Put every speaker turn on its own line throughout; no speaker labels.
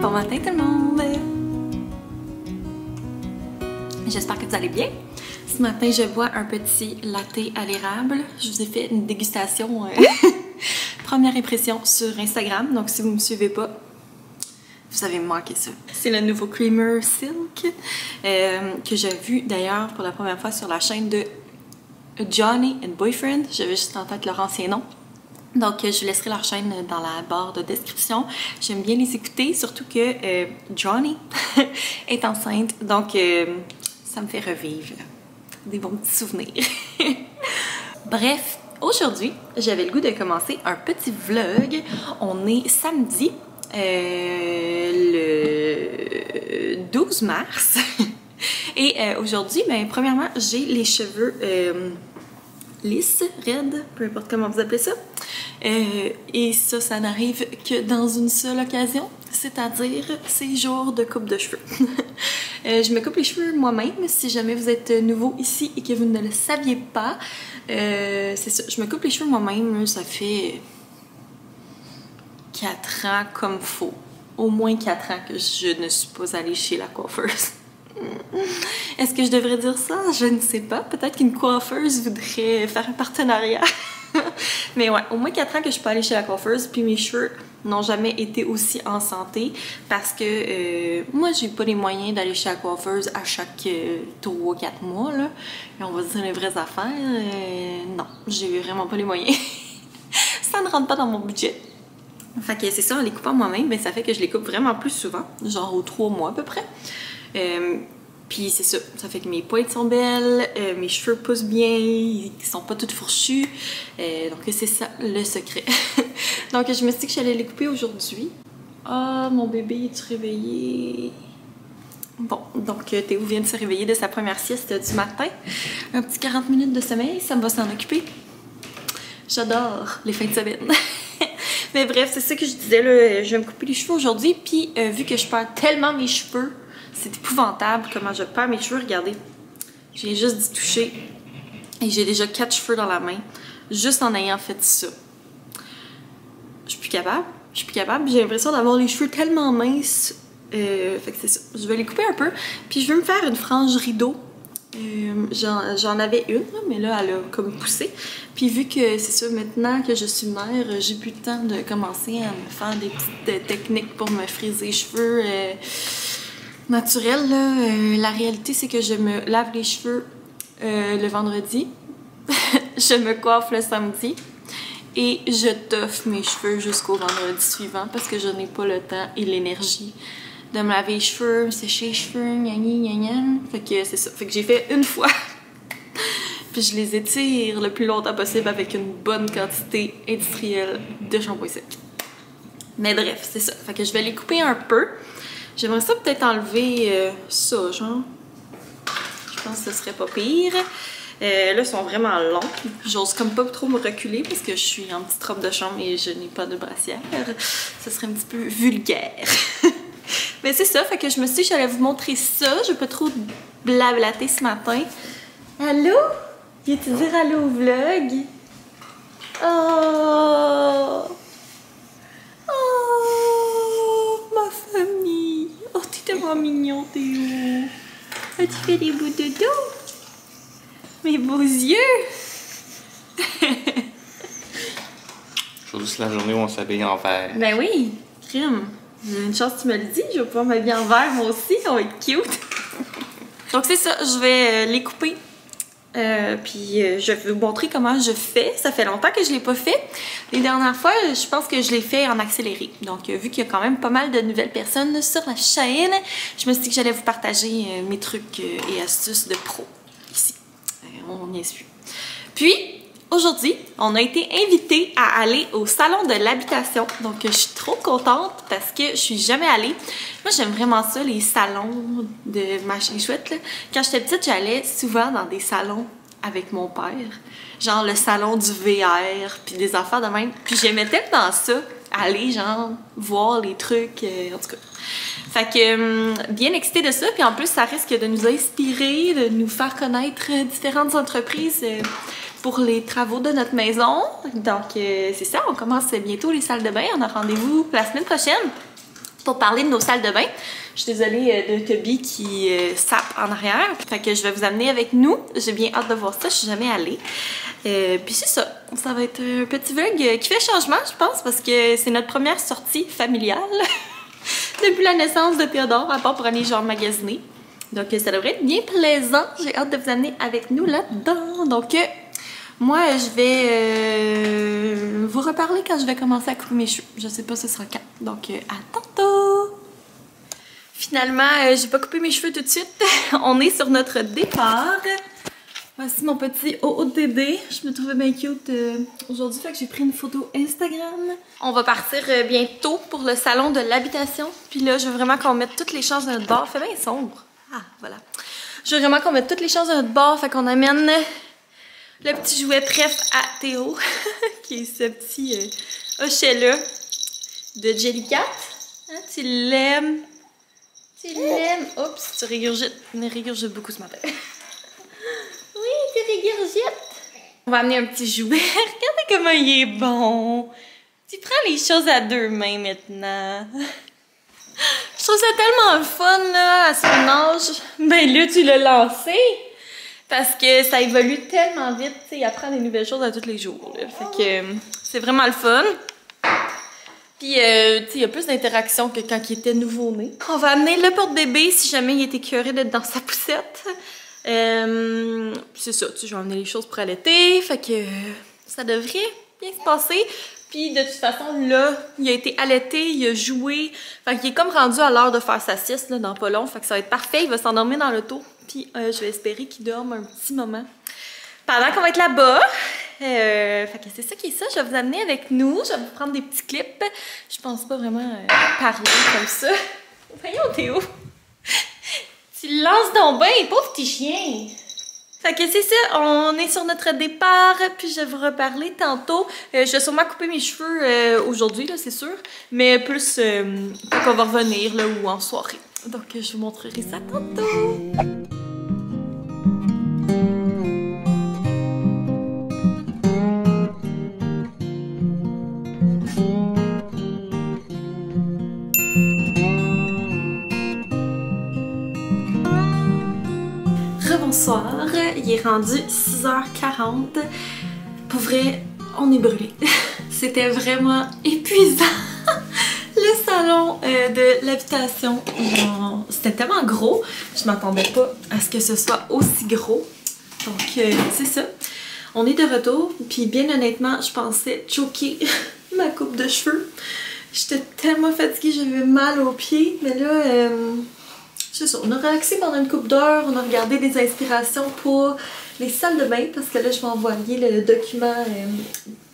Bon matin tout le monde! J'espère que vous allez bien. Ce matin, je bois un petit latte à l'érable. Je vous ai fait une dégustation première impression sur Instagram. Donc si vous ne me suivez pas, vous avez manqué ça. C'est le nouveau Creamer Silk que j'ai vu d'ailleurs pour la première fois sur la chaîne de Johnny and Boyfriend. J'avais juste en tête leur ancien nom. Donc, je vous laisserai leur chaîne dans la barre de description. J'aime bien les écouter, surtout que Johnny est enceinte. Donc, ça me fait revivre des bons petits souvenirs. Bref, aujourd'hui, j'avais le goût de commencer un petit vlog. On est samedi, le 12 mars. Et aujourd'hui, ben, premièrement, j'ai les cheveux lisses, raides, peu importe comment vous appelez ça. Et ça n'arrive que dans une seule occasion, c'est-à-dire ces jours de coupe de cheveux. Je me coupe les cheveux moi-même, si jamais vous êtes nouveau ici et que vous ne le saviez pas. C'est ça, je me coupe les cheveux moi-même, ça fait 4 ans comme faut. Au moins 4 ans que je ne suis pas allée chez la coiffeuse. Est-ce que je devrais dire ça? Je ne sais pas. Peut-être qu'une coiffeuse voudrait faire un partenariat. Mais ouais, au moins 4 ans que je suis pas allée chez la coiffeuse, puis mes cheveux n'ont jamais été aussi en santé parce que moi, j'ai pas les moyens d'aller chez la coiffeuse à chaque 3-4 mois, là. Et on va se dire les vraies affaires. Non, j'ai vraiment pas les moyens. Ça ne rentre pas dans mon budget. Fait que c'est ça, en les coupant moi-même, ben, ça fait que je les coupe vraiment plus souvent, genre aux 3 mois à peu près. Puis c'est ça, ça fait que mes pointes sont belles, mes cheveux poussent bien, ils sont pas toutes fourchus. Donc c'est ça le secret. Donc je me suis dit que j'allais les couper aujourd'hui. Ah, mon bébé, es-tu réveillé? Bon, donc Théo vient de se réveiller de sa première sieste du matin. Un petit 40 minutes de sommeil, ça va s'en occuper. J'adore les fins de semaine. Mais bref, c'est ça que je disais, là, je vais me couper les cheveux aujourd'hui. Puis vu que je perds tellement mes cheveux, c'est épouvantable comment je perds mes cheveux. Regardez, j'ai juste d'y toucher et j'ai déjà 4 cheveux dans la main, juste en ayant fait ça. Je suis plus capable. J'ai l'impression d'avoir les cheveux tellement minces. Fait que c'est ça. Je vais les couper un peu. Puis je veux me faire une frange rideau. J'en avais une, mais là, elle a comme poussé. Puis vu que c'est ça, maintenant que je suis mère, j'ai plus le temps de commencer à me faire des petites techniques pour me friser les cheveux naturels. Là. La réalité, c'est que je me lave les cheveux le vendredi. Je me coiffe le samedi. Et je toffe mes cheveux jusqu'au vendredi suivant parce que je n'ai pas le temps et l'énergie de me laver les cheveux, me sécher les cheveux, gna gna gna. Fait que c'est ça. Fait que j'ai fait une fois. Puis je les étire le plus longtemps possible avec une bonne quantité industrielle de shampoing sec. Mais bref, c'est ça. Fait que je vais les couper un peu. J'aimerais ça peut-être enlever ça, genre. Je pense que ce serait pas pire. Là, ils sont vraiment longs. J'ose comme pas trop me reculer parce que je suis en petite robe de chambre et je n'ai pas de brassière. Ce serait un petit peu vulgaire. Mais c'est ça, fait que je me suis dit que j'allais vous montrer ça. Je vais pas trop blablater ce matin. Allô? Viens-tu dire allô au vlog? Oh! Oh! Ma famille! Oh, t'es tellement mignon, Théo! As-tu fait des bouts de dos? Mes beaux yeux!
C'est juste la journée où on s'habille en vert.
Ben oui! Crime! J'ai une chance que tu me le dis, je vais pouvoir m'habiller en vert moi aussi, ça va être cute! Donc c'est ça, je vais les couper. Puis je vais vous montrer comment je fais. Ça fait longtemps que je ne l'ai pas fait. Les dernières fois, je pense que je l'ai fait en accéléré. Donc vu qu'il y a quand même pas mal de nouvelles personnes sur la chaîne, je me suis dit que j'allais vous partager mes trucs et astuces de pro ici. On y est su. Puis aujourd'hui, on a été invité à aller au salon de l'habitation. Donc je suis trop contente parce que je suis jamais allée. Moi, j'aime vraiment ça, les salons de machin chouette, là. Quand j'étais petite, j'allais souvent dans des salons avec mon père. Genre le salon du VR, puis des affaires de même. Puis j'aimais tellement ça, aller genre voir les trucs, en tout cas. Fait que bien excitée de ça. Puis en plus, ça risque de nous inspirer, de nous faire connaître différentes entreprises pour les travaux de notre maison. Donc c'est ça, on commence bientôt les salles de bain. On a rendez-vous la semaine prochaine. pour parler de nos salles de bain. Je suis désolée de Toby qui sape en arrière. Fait que je vais vous amener avec nous. J'ai bien hâte de voir ça. Je suis jamais allée. Puis c'est ça. Ça va être un petit vlog qui fait changement, je pense, parce que c'est notre première sortie familiale depuis la naissance de Théodore, à part pour aller genre magasiner. Donc ça devrait être bien plaisant. J'ai hâte de vous amener avec nous là-dedans. Donc moi, je vais vous reparler quand je vais commencer à couper mes cheveux. Je sais pas ce sera quand. Donc à tantôt! Finalement, j'ai pas coupé mes cheveux tout de suite. On est sur notre départ. Voici mon petit OOTD. Je me trouvais bien cute aujourd'hui, fait que j'ai pris une photo Instagram. On va partir bientôt pour le salon de l'habitation. Puis là, je veux vraiment qu'on mette toutes les chances de notre bord. Fait bien sombre. Ah, voilà. Je veux vraiment qu'on mette toutes les chances de notre bord. Fait qu'on amène le petit jouet préf à Théo, qui est ce petit hochet-là de Jellycat. Hein, tu l'aimes? Tu l'aimes? Oups, tu régurgites. On régurgite beaucoup ce matin. Oui, tu régurgites. On va amener un petit jouet. Regardez comment il est bon. Tu prends les choses à deux mains maintenant. Je trouve ça tellement le fun, là, à son âge. Ben là, tu l'as lancé. Parce que ça évolue tellement vite, tu sais, il apprend des nouvelles choses à tous les jours, là. Fait que c'est vraiment le fun. Puis, tu sais, il y a plus d'interaction que quand il était nouveau-né. On va amener le porte-bébé si jamais il est écœuré d'être dans sa poussette. C'est ça, tu sais, je vais amener les choses pour allaiter. Fait que ça devrait bien se passer. Puis, de toute façon, là, il a été allaité, il a joué. Fait qu'il est comme rendu à l'heure de faire sa sieste, là, dans pas long. Fait que ça va être parfait, il va s'endormir dans l'auto. Puis, je vais espérer qu'il dorme un petit moment pendant qu'on va être là-bas. Fait que c'est ça qui est ça. Je vais vous amener avec nous. Je vais vous prendre des petits clips. Je pense pas vraiment parler comme ça. Voyons, Théo. Tu le lances donc bien, pauvre petit chien. Fait que c'est ça. On est sur notre départ. Puis je vais vous reparler tantôt. Je vais sûrement couper mes cheveux aujourd'hui, là, c'est sûr. Mais plus quand on va revenir, là, ou en soirée. Donc, je vous montrerai ça tantôt. Bonsoir, il est rendu 6h40. Pour vrai, on est brûlé. C'était vraiment épuisant. Le salon de l'habitation, c'était tellement gros. Je m'attendais pas à ce que ce soit aussi gros. Donc, c'est ça. On est de retour. Puis bien honnêtement, je pensais choquer ma coupe de cheveux. J'étais tellement fatiguée, j'avais mal aux pieds. Mais là... c'est ça, on a relaxé pendant une couple d'heures, on a regardé des inspirations pour les salles de bain parce que là je vais envoyer le document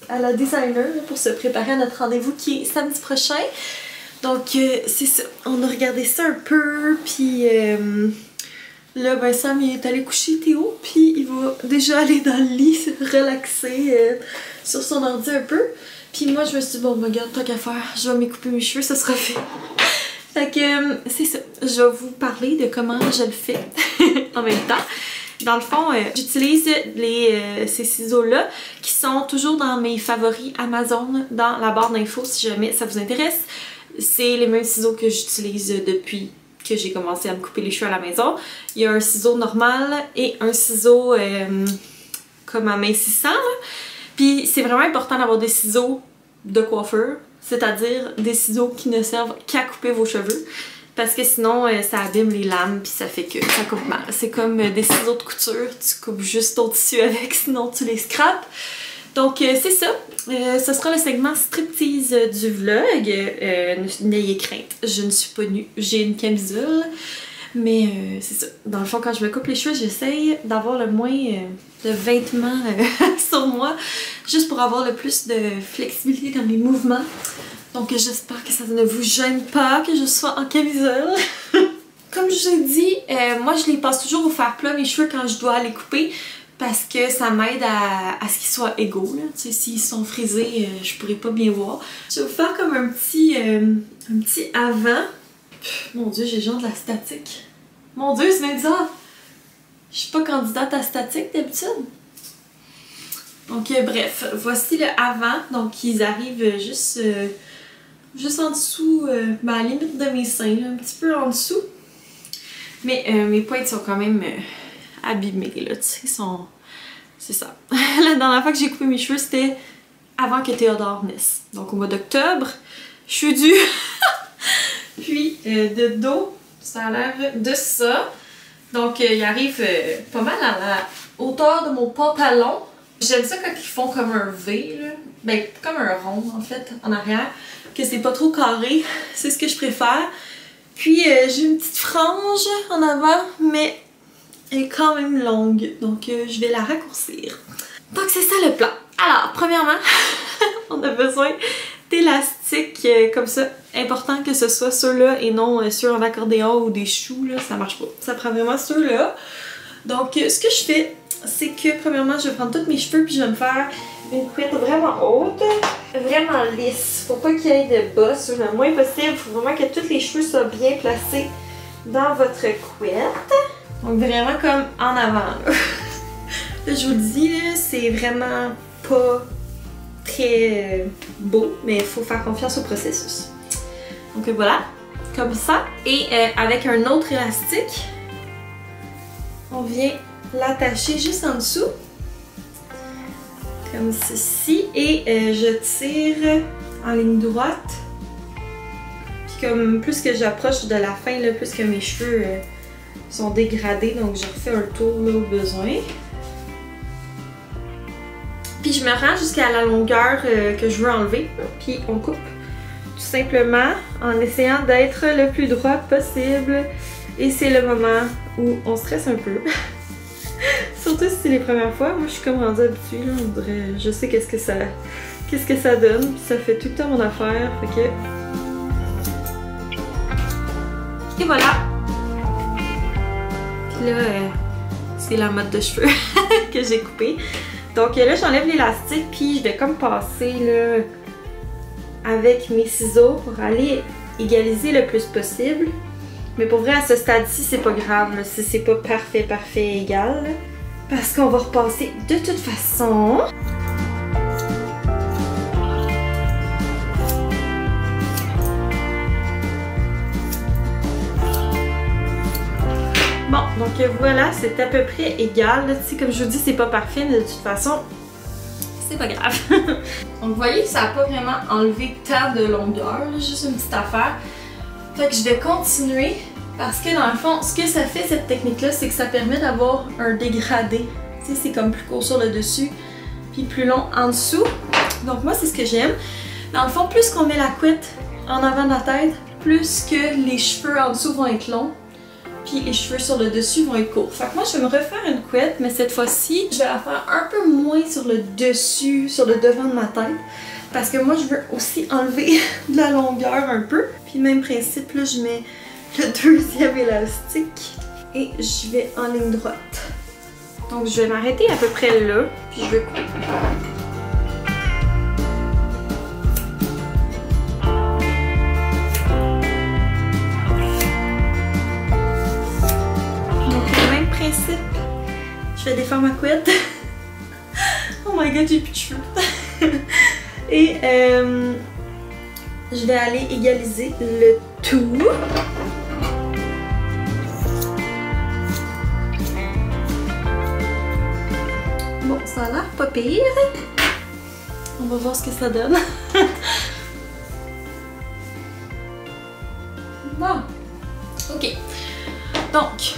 à la designer pour se préparer à notre rendez-vous qui est samedi prochain. Donc c'est ça, on a regardé ça un peu, puis là ben Sam il est allé coucher Théo, puis il va déjà aller dans le lit se relaxer sur son ordi un peu. Puis moi je me suis dit bon regarde, tant qu'à faire, je vais m'écouper mes cheveux, ça sera fait. Fait que c'est ça, je vais vous parler de comment je le fais en même temps. Dans le fond, j'utilise ces ciseaux-là qui sont toujours dans mes favoris Amazon dans la barre d'infos si jamais ça vous intéresse. C'est les mêmes ciseaux que j'utilise depuis que j'ai commencé à me couper les cheveux à la maison. Il y a un ciseau normal et un ciseau comme amincissant. Puis c'est vraiment important d'avoir des ciseaux de coiffeur. C'est-à-dire des ciseaux qui ne servent qu'à couper vos cheveux. Parce que sinon, ça abîme les lames puis ça fait que ça coupe mal. C'est comme des ciseaux de couture, tu coupes juste ton tissu avec, sinon tu les scrapes. Donc c'est ça. Ce sera le segment striptease du vlog. N'ayez crainte, je ne suis pas nue. J'ai une camisole. Mais c'est ça. Dans le fond, quand je me coupe les cheveux, j'essaye d'avoir le moins de vêtements sur moi, juste pour avoir le plus de flexibilité dans mes mouvements. Donc j'espère que ça ne vous gêne pas que je sois en camisole. Comme je vous ai dit, moi je les passe toujours au fer plat mes cheveux quand je dois les couper, parce que ça m'aide à ce qu'ils soient égaux. Tu sais, s'ils sont frisés, je pourrais pas bien voir. Je vais vous faire comme un petit avant. Mon Dieu, j'ai genre de la statique. Mon Dieu, c'est bizarre. Je suis pas candidate à statique d'habitude. Donc bref, voici le avant. Donc ils arrivent juste juste en dessous, ben à la limite de mes seins, là, un petit peu en dessous. Mais mes pointes sont quand même abîmées, là, tu sais, c'est ça. La dernière fois que j'ai coupé mes cheveux, c'était avant que Théodore naisse. Donc au mois d'octobre, je suis due. Puis de dos, ça a l'air de ça. Donc il arrive pas mal à la hauteur de mon pantalon. J'aime ça quand ils font comme un V, là. Ben comme un rond en fait, en arrière. Que c'est pas trop carré, c'est ce que je préfère. Puis j'ai une petite frange en avant, mais elle est quand même longue. Donc je vais la raccourcir. Donc c'est ça le plan. Alors, premièrement, on a besoin d'élastiques comme ça. Important que ce soit ceux-là et non ceux en accordéon ou des choux, là, ça marche pas. Ça prend vraiment ceux-là. Donc, ce que je fais, c'est que premièrement, je vais prendre tous mes cheveux puis je vais me faire une couette vraiment haute, vraiment lisse. Faut pas qu'il y ait de bosses le moins possible. Faut vraiment que tous les cheveux soient bien placés dans votre couette. Donc, vraiment comme en avant, là. Là, je vous le dis, c'est vraiment pas très beau, mais il faut faire confiance au processus. Donc voilà, comme ça. Et avec un autre élastique, on vient l'attacher juste en dessous, comme ceci, et je tire en ligne droite. Puis comme plus que j'approche de la fin, là, plus que mes cheveux sont dégradés, donc je refais un tour là, au besoin. Puis je me rends jusqu'à la longueur que je veux enlever, puis on coupe tout simplement en essayant d'être le plus droit possible. Et c'est le moment où on stresse un peu. Surtout si c'est les premières fois. Moi je suis comme rendue habituée, là, on dirait, je sais qu'est-ce que ça donne, puis ça fait tout le temps mon affaire, fait que... Et voilà! Puis là, c'est la mode de cheveux que j'ai coupée. Donc là, j'enlève l'élastique, puis je vais comme passer là, avec mes ciseaux pour aller égaliser le plus possible. Mais pour vrai, à ce stade-ci, c'est pas grave, là, si c'est pas parfait, égal. Là, parce qu'on va repasser de toute façon. Bon, donc voilà, c'est à peu près égal. Tu sais, comme je vous dis, c'est pas parfait, mais de toute façon, c'est pas grave. Donc vous voyez que ça n'a pas vraiment enlevé tant de longueur, là, juste une petite affaire. Fait que je vais continuer parce que dans le fond, ce que ça fait cette technique-là, c'est que ça permet d'avoir un dégradé. Tu sais, c'est comme plus court sur le dessus, puis plus long en dessous. Donc moi, c'est ce que j'aime. Dans le fond, plus qu'on met la couette en avant de la tête, plus que les cheveux en dessous vont être longs. Puis les cheveux sur le dessus vont être courts. Fait que moi, je vais me refaire une couette, mais cette fois-ci, je vais la faire un peu moins sur le dessus, sur le devant de ma tête. Parce que moi, je veux aussi enlever de la longueur un peu. Puis même principe, là, je mets le deuxième élastique et je vais en ligne droite. Donc, je vais m'arrêter à peu près là, puis je vais couper. Je vais défaire ma couette. Oh my god, j'ai plus de cheveux. Et je vais aller égaliser le tout. Bon, ça a l'air pas pire. On va voir ce que ça donne. Bon. Ok. Donc,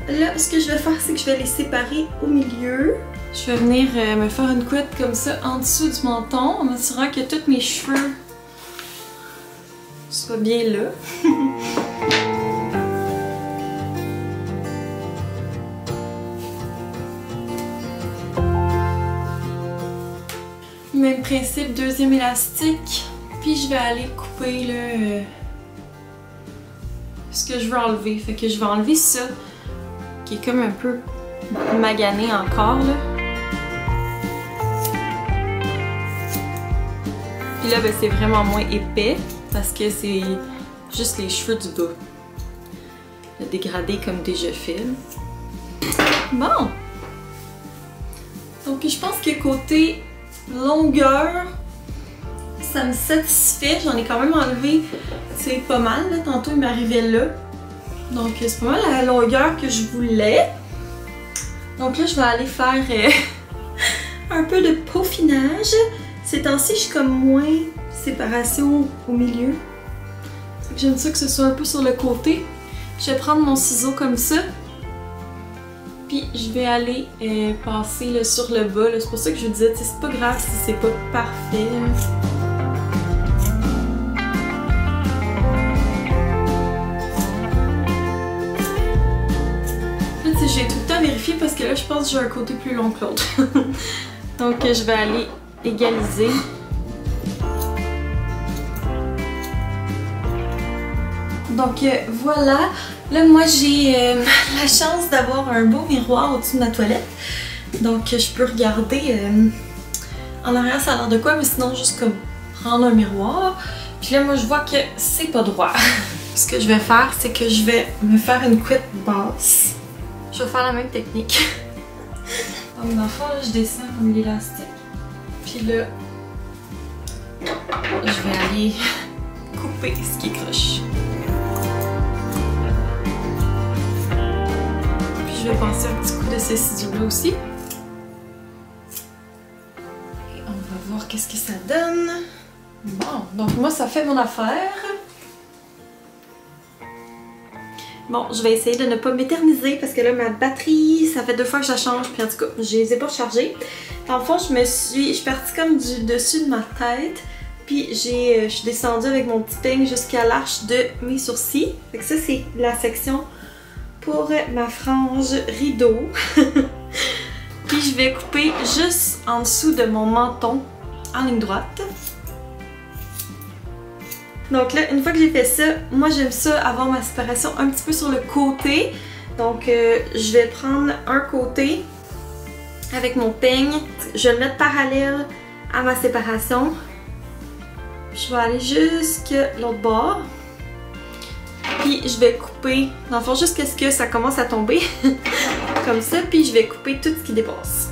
là, ce que je vais faire, c'est que je vais les séparer au milieu. Je vais venir me faire une couette comme ça en dessous du menton, en m'assurant que tous mes cheveux soient bien là. Même principe, deuxième élastique. Puis je vais aller couper là, ce que je veux enlever. Fait que je vais enlever ça, qui est comme un peu magané encore là. Puis là, ben, c'est vraiment moins épais parce que c'est juste les cheveux du bas. Le dégradé comme déjà fait. Bon! Donc je pense que côté longueur, ça me satisfait. J'en ai quand même enlevé, c'est pas mal, là. Tantôt, il m'arrivait là. Donc, c'est pas mal la longueur que je voulais. Donc là, je vais aller faire un peu de peaufinage. Ces temps-ci, je suis comme moins séparation au milieu. J'aime ça que ce soit un peu sur le côté. Je vais prendre mon ciseau comme ça. Puis je vais aller passer là, sur le bas. C'est pour ça que je vous disais, c'est pas grave si c'est pas parfait. J'ai tout le temps vérifié parce que là, je pense que j'ai un côté plus long que l'autre. Donc, je vais aller égaliser. Donc, voilà. Là, moi, j'ai la chance d'avoir un beau miroir au-dessus de ma toilette. Donc, je peux regarder en arrière, ça a l'air de quoi, mais sinon, juste comme prendre un miroir. Puis là, moi, je vois que c'est pas droit. Ce que je vais faire, c'est que je vais me faire une couette basse. Je vais faire la même technique. Donc dans le fond, là, je descends comme l'élastique. Puis là, je vais aller couper ce qui est croche. Puis je vais passer un petit coup de ces ciseaux-là aussi. Et on va voir qu'est-ce que ça donne. Bon, donc moi, ça fait mon affaire. Bon, je vais essayer de ne pas m'éterniser parce que là, ma batterie, ça fait 2 fois que je la change. Puis en tout cas, je les ai pas rechargées. Dans le fond, je suis partie comme du dessus de ma tête. Puis je suis descendue avec mon petit peigne jusqu'à l'arche de mes sourcils. Fait que ça, c'est la section pour ma frange rideau. Puis je vais couper juste en dessous de mon menton en ligne droite. Donc là, une fois que j'ai fait ça, moi j'aime ça avoir ma séparation un petit peu sur le côté. Donc je vais prendre un côté avec mon peigne. Je vais le mettre parallèle à ma séparation. Je vais aller jusqu'à l'autre bord. Puis je vais couper, dans le fond, jusqu'à ce que ça commence à tomber. Comme ça, puis je vais couper tout ce qui dépasse.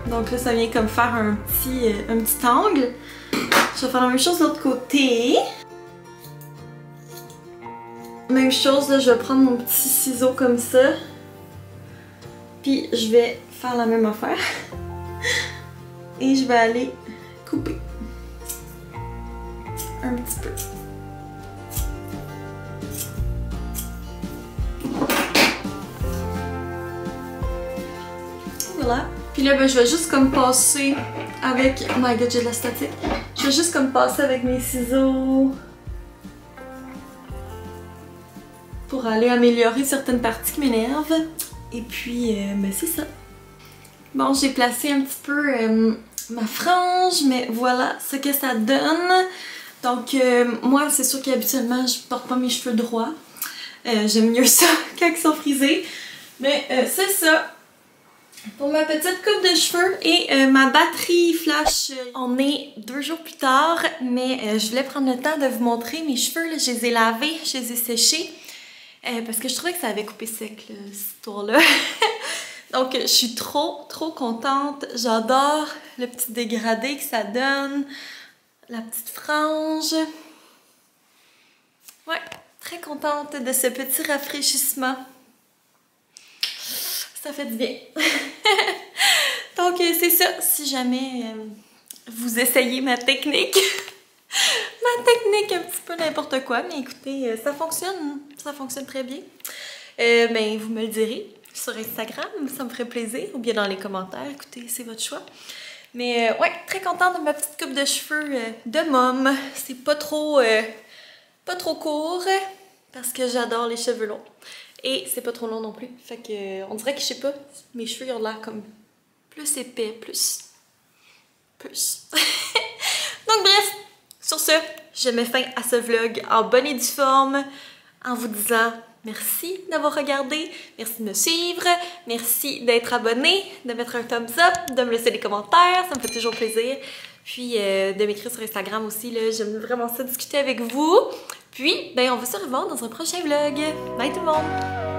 Donc là, ça vient comme faire un petit angle. Je vais faire la même chose de l'autre côté. Même chose, là, je vais prendre mon petit ciseau comme ça. Puis je vais faire la même affaire. Et je vais aller couper. Un petit peu. Voilà. Puis là, ben, je vais juste comme passer avec... Oh my god, j'ai de la statique. Je vais juste comme passer avec mes ciseaux pour aller améliorer certaines parties qui m'énervent. Et puis, ben c'est ça. Bon, j'ai placé un petit peu ma frange, mais voilà ce que ça donne. Donc, moi, c'est sûr qu'habituellement, je porte pas mes cheveux droits. J'aime mieux ça quand ils sont frisés. Mais c'est ça. Pour ma petite coupe de cheveux et ma batterie flash. On est 2 jours plus tard, mais je voulais prendre le temps de vous montrer mes cheveux. Là, je les ai lavés, je les ai séchés. Parce que je trouvais que ça avait coupé sec, là, cette histoire-là. Donc, je suis trop contente. J'adore le petit dégradé que ça donne. La petite frange. Ouais, très contente de ce petit rafraîchissement. Ça fait du bien. Donc, c'est ça. Si jamais vous essayez ma technique, un petit peu n'importe quoi, mais écoutez, ça fonctionne très bien. Ben, vous me le direz sur Instagram, ça me ferait plaisir, ou bien dans les commentaires, écoutez, c'est votre choix. Mais ouais, très contente de ma petite coupe de cheveux de môme. C'est pas trop court, parce que j'adore les cheveux longs. Et c'est pas trop long non plus. Fait que on dirait que, je sais pas, mes cheveux ils ont l'air comme plus épais, plus. Donc bref, sur ce, je mets fin à ce vlog en bonne et due forme, en vous disant merci d'avoir regardé, merci de me suivre, merci d'être abonné, de mettre un thumbs up, de me laisser des commentaires, ça me fait toujours plaisir. Puis de m'écrire sur Instagram aussi, là, j'aime vraiment ça discuter avec vous. Puis, ben, on va se revoir dans un prochain vlog. Bye tout le monde!